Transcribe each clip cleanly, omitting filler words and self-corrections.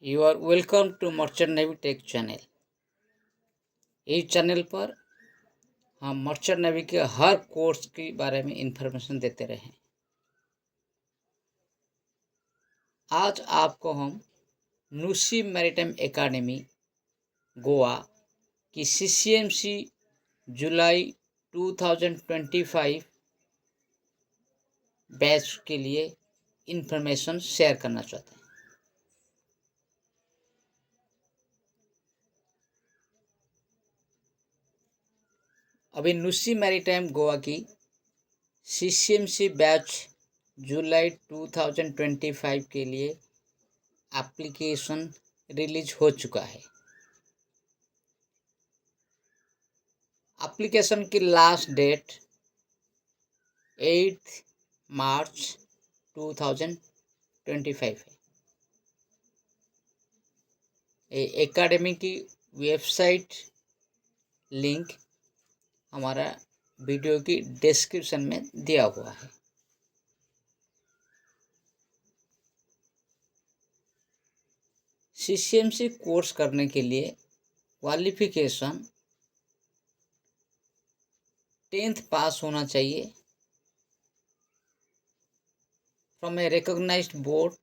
You are welcome to merchant navy tech channel. इस channel पर हम मर्चेंट नेवी के हर कोर्स के बारे में इंफॉर्मेशन देते रहे। आज आपको हम नुसी मैरीटाइम एकेडमी गोवा की CCMC जुलाई 2025 बैच के लिए इंफॉर्मेशन शेयर करना चाहते हैं। अभी नुसी मैरीटाइम गोवा की CCMC बैच जुलाई 2025 के लिए एप्लीकेशन रिलीज हो चुका है। एप्लीकेशन की लास्ट डेट 8 मार्च 2025 है। एकेडमी की वेबसाइट लिंक हमारा वीडियो की डिस्क्रिप्शन में दिया हुआ है। CCMC कोर्स करने के लिए क्वालिफिकेशन 10th पास होना चाहिए from a recognised board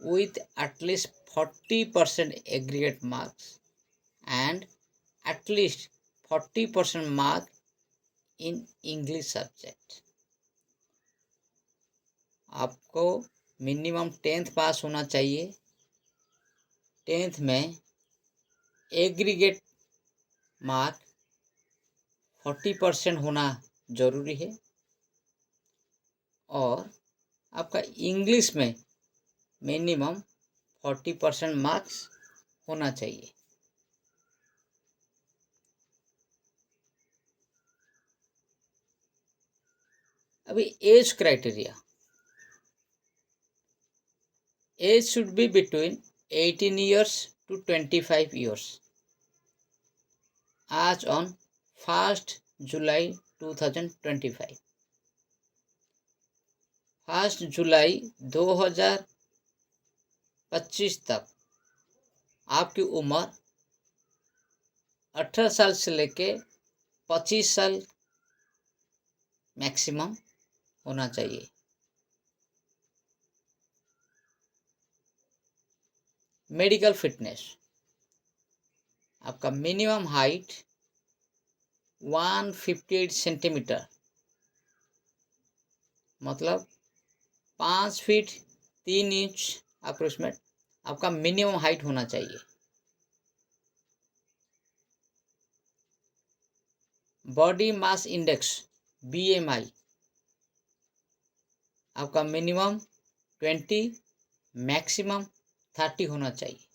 with at least 40% aggregate marks and at least 40% mark in English subject। आपको मिनिमम 10th पास होना चाहिए। 10th में एग्रीगेट मार्क 40% होना ज़रूरी है और आपका इंग्लिश में मिनिमम 40% मार्क्स होना चाहिए। अभी age criteria, age should be between 18 years to 25 years as on 1st July 2025। 1st जुलाई 2025 तक आपकी उम्र 18 साल से लेके 25 साल मैक्सिमम होना चाहिए। मेडिकल फिटनेस, आपका मिनिमम हाइट 158 सेंटीमीटर मतलब 5 फीट 3 इंच अप्रोक्सीमेट आपका मिनिमम हाइट होना चाहिए। बॉडी मास इंडेक्स BMI आपका मिनिमम 20 मैक्सिमम 30 होना चाहिए।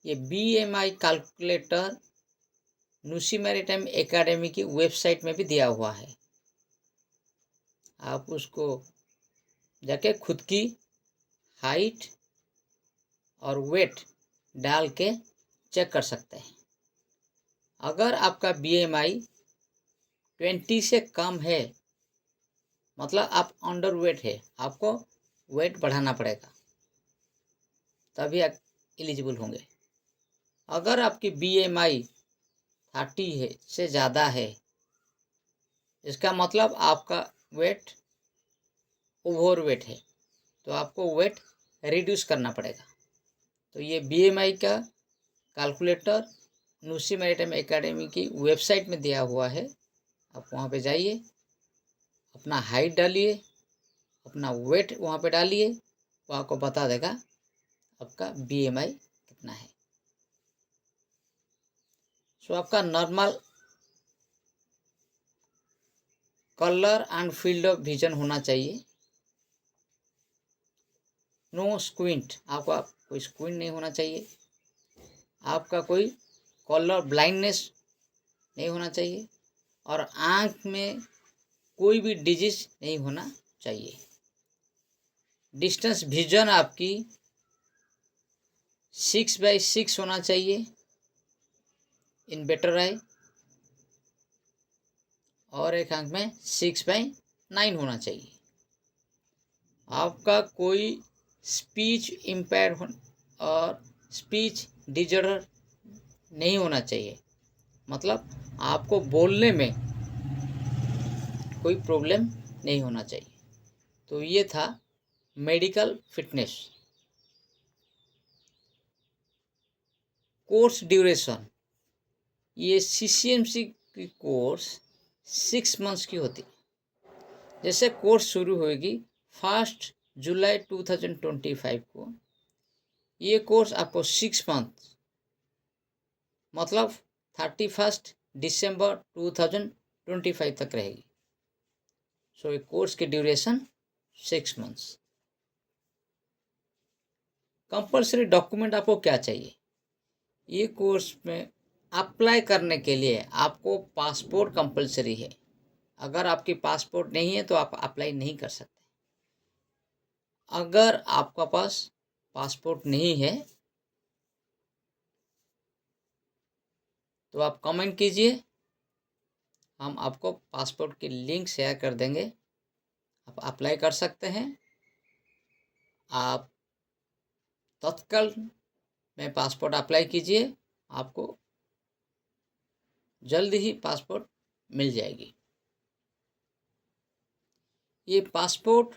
ये BMI कैलकुलेटर नुसी मैरीटाइम एकेडमी की वेबसाइट में भी दिया हुआ है। आप उसको जाके खुद की हाइट और वेट डाल के चेक कर सकते हैं। अगर आपका BMI 20 से कम है मतलब आप अंडर वेट है, आपको वेट बढ़ाना पड़ेगा तभी आप एलिजिबल होंगे। अगर आपकी BMI 30 है से ज़्यादा है, इसका मतलब आपका वेट ओवर वेट है, तो आपको वेट रिड्यूस करना पड़ेगा। तो ये BMI का कैलकुलेटर नुसी मैरीटाइम एकेडमी की वेबसाइट में दिया हुआ है। आप वहाँ पे जाइए, अपना हाइट डालिए, अपना वेट वहाँ पे डालिए, वो आपको बता देगा आपका BMI कितना है। सो आपका normal colour and field of vision होना चाहिए। नो स्क्विंट, आपका कोई स्क्विंट नहीं होना चाहिए। आपका कोई कलर ब्लाइंडनेस नहीं होना चाहिए और आँख में कोई भी डिजीज नहीं होना चाहिए। डिस्टेंस विजन आपकी 6/6 होना चाहिए इन बेटर आई और एक आँख में 6/9 होना चाहिए। आपका कोई स्पीच इम्पेयर और स्पीच डिजॉर्डर नहीं होना चाहिए, मतलब आपको बोलने में कोई प्रॉब्लम नहीं होना चाहिए। तो ये था मेडिकल फिटनेस। कोर्स ड्यूरेशन, ये CCMC की कोर्स 6 मंथ्स की होती है। जैसे कोर्स शुरू होगी 1 जुलाई 2025 को, ये कोर्स आपको 6 मंथ मतलब 31 दिसंबर 2025 तक रहेगी। सो ये कोर्स की ड्यूरेशन 6 मंथ्स। कंपलसरी डॉक्यूमेंट आपको क्या चाहिए? ये कोर्स में अप्लाई करने के लिए आपको पासपोर्ट कंपलसरी है। अगर आपकी पासपोर्ट नहीं है तो आप अप्लाई नहीं कर सकते। अगर आपका पास पासपोर्ट नहीं है तो आप कमेंट कीजिए, हम आपको पासपोर्ट की लिंक शेयर कर देंगे, आप अप्लाई कर सकते हैं। आप तत्काल में पासपोर्ट अप्लाई कीजिए, आपको जल्द ही पासपोर्ट मिल जाएगी। ये पासपोर्ट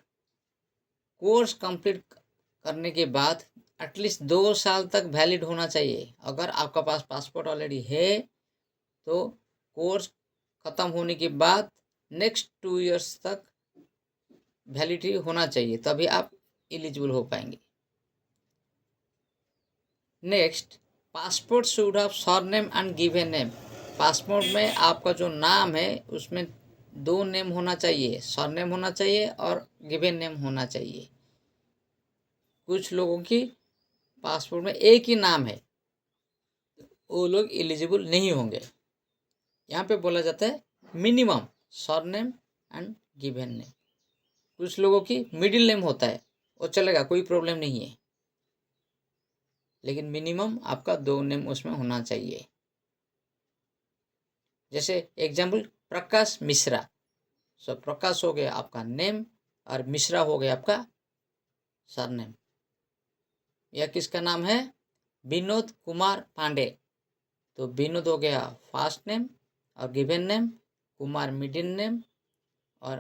कोर्स कंप्लीट करने के बाद एटलीस्ट 2 साल तक वैलिड होना चाहिए। अगर आपका पास पासपोर्ट ऑलरेडी है तो कोर्स ख़त्म होने के बाद नेक्स्ट 2 इयर्स तक वैलिडिटी होना चाहिए, तभी आप एलिजिबल हो पाएंगे। Next, passport should have surname and given name. Passport में आपका जो नाम है उसमें 2 नेम होना चाहिए, सरनेम होना चाहिए और गिवन नेम होना चाहिए। कुछ लोगों की पासपोर्ट में एक ही नाम है, वो लोग एलिजिबल नहीं होंगे। यहाँ पे बोला जाता है minimum surname and given name. कुछ लोगों की मिडिल नेम होता है, वो चलेगा, कोई प्रॉब्लम नहीं है, लेकिन मिनिमम आपका 2 नेम उसमें होना चाहिए। जैसे एग्जाम्पल प्रकाश मिश्रा, सो प्रकाश हो गया आपका नेम और मिश्रा हो गया आपका सरनेम। यह किसका नाम है? विनोद कुमार पांडे, तो विनोद हो गया फर्स्ट नेम और given name, Kumar middle name और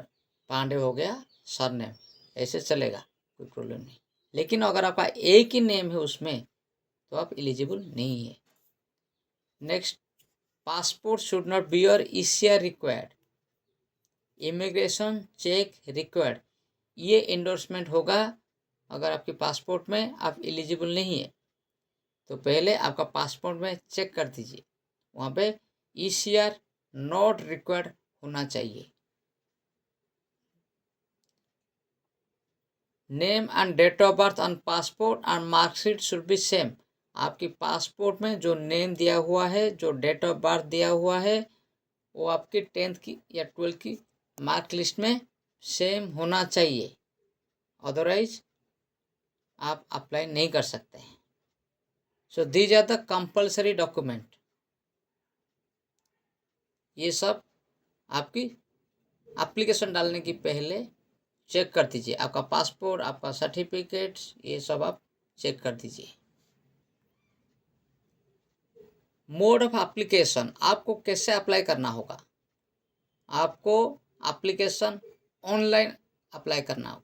पांडे हो गया सरनेम। ऐसे चलेगा, कोई प्रॉब्लम नहीं। लेकिन अगर आपका एक ही नेम है उसमें तो आप एलिजिबल नहीं है। Next, passport should not be your ECR required, immigration check required. ये एंडोर्समेंट होगा अगर आपके पासपोर्ट में आप एलिजिबल नहीं है तो पहले आपका पासपोर्ट में चेक कर दीजिए, वहाँ पे ECR नॉट रिक्वायर्ड होना चाहिए। Name and date of birth on passport and marksheet should be same. आपकी पासपोर्ट में जो नेम दिया हुआ है, जो डेट ऑफ बर्थ दिया हुआ है, वो आपकी 10th की या 12th की मार्क लिस्ट में सेम होना चाहिए, अदरवाइज आप अप्लाई नहीं कर सकते हैं। So these are the compulsory document. ये सब आपकी एप्लीकेशन डालने की पहले चेक कर दीजिए, आपका पासपोर्ट, आपका सर्टिफिकेट्स, ये सब आप चेक कर दीजिए। मोड ऑफ एप्लीकेशन, आपको कैसे अप्लाई करना होगा? आपको एप्लीकेशन ऑनलाइन अप्लाई करना होगा।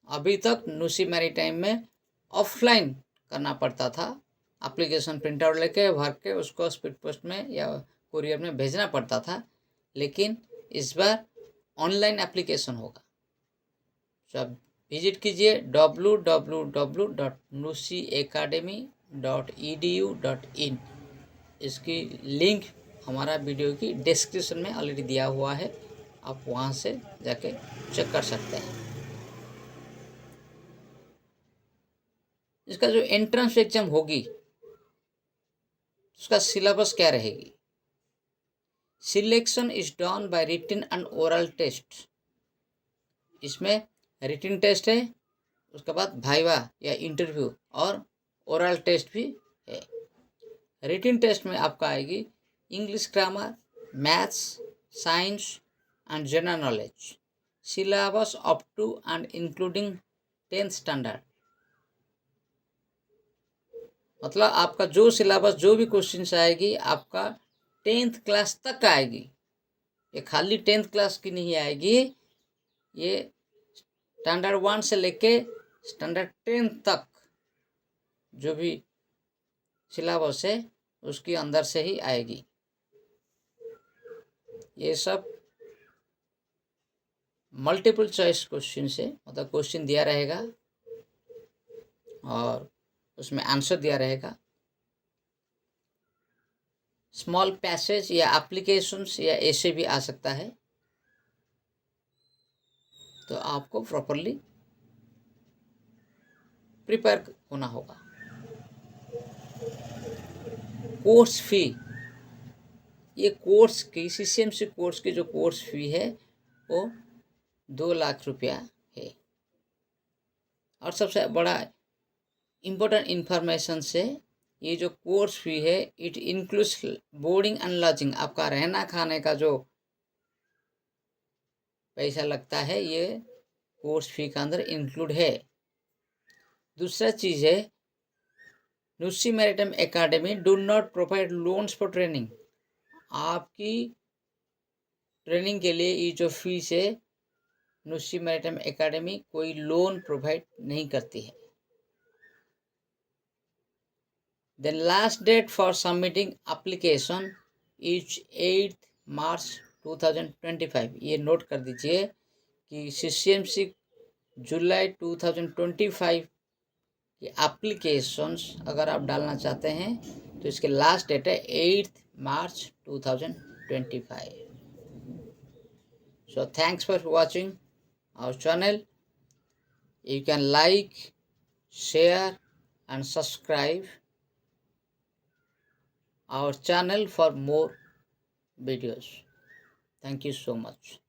अभी तक नुसी मैरीटाइम में ऑफलाइन करना पड़ता था, एप्लीकेशन प्रिंट आउट लेके भर के उसको स्पीड पोस्ट में या कुरियर में भेजना पड़ता था, लेकिन इस बार ऑनलाइन एप्लीकेशन होगा। तो आप विजिट कीजिए www.nusiacademy.edu.in। इसकी लिंक हमारा वीडियो की डिस्क्रिप्शन में ऑलरेडी दिया हुआ है, आप वहाँ से जाके चेक कर सकते हैं। इसका जो एंट्रेंस एग्जाम होगी उसका सिलेबस क्या रहेगी? Selection is done by written and oral test. इसमें रिटन टेस्ट है, उसके बाद वाइवा या इंटरव्यू और ओरल टेस्ट भी है। रिटन टेस्ट में आपका आएगी English grammar, maths, science and general knowledge, syllabus up to and including 10th standard, मतलब आपका जो सिलेबस जो भी क्वेश्चन आएगी आपका 10th क्लास तक आएगी। ये खाली 10th क्लास की नहीं आएगी, ये स्टैंडर्ड 1 से लेके स्टैंडर्ड 10 तक जो भी सिलेबस है उसके अंदर से ही आएगी। ये सब मल्टीपल चॉइस क्वेश्चन से, मतलब क्वेश्चन दिया रहेगा और उसमें आंसर दिया रहेगा। स्मॉल पैसेज या एप्लीकेशंस या ऐसे भी आ सकता है, तो आपको प्रॉपरली प्रिपेयर होना होगा। कोर्स फी, ये कोर्स की सीसीएमसी कोर्स की जो कोर्स फी है वो 2 लाख रुपया है। और सबसे बड़ा इम्पोर्टेंट इन्फॉर्मेशन से, ये जो कोर्स फी है it includes boarding and lodging, आपका रहना खाने का जो पैसा लगता है ये कोर्स फी के अंदर इंक्लूड है। दूसरा चीज़ है, NUSI maritime academy do not provide loans for training. आपकी ट्रेनिंग के लिए ये जो फीस है नुस्सी मैरिटाइम एकेडमी कोई लोन प्रोवाइड नहीं करती है। The last date for submitting application is 8 मार्च 2025। ये नोट कर दीजिए कि सीसीएमसी जुलाई 2025 की एप्लीकेशंस अगर आप डालना चाहते हैं तो इसके लास्ट डेट है 8 मार्च 2025। So thanks for watching our channel. You can like, share and subscribe our channel for more videos. Thank you so much.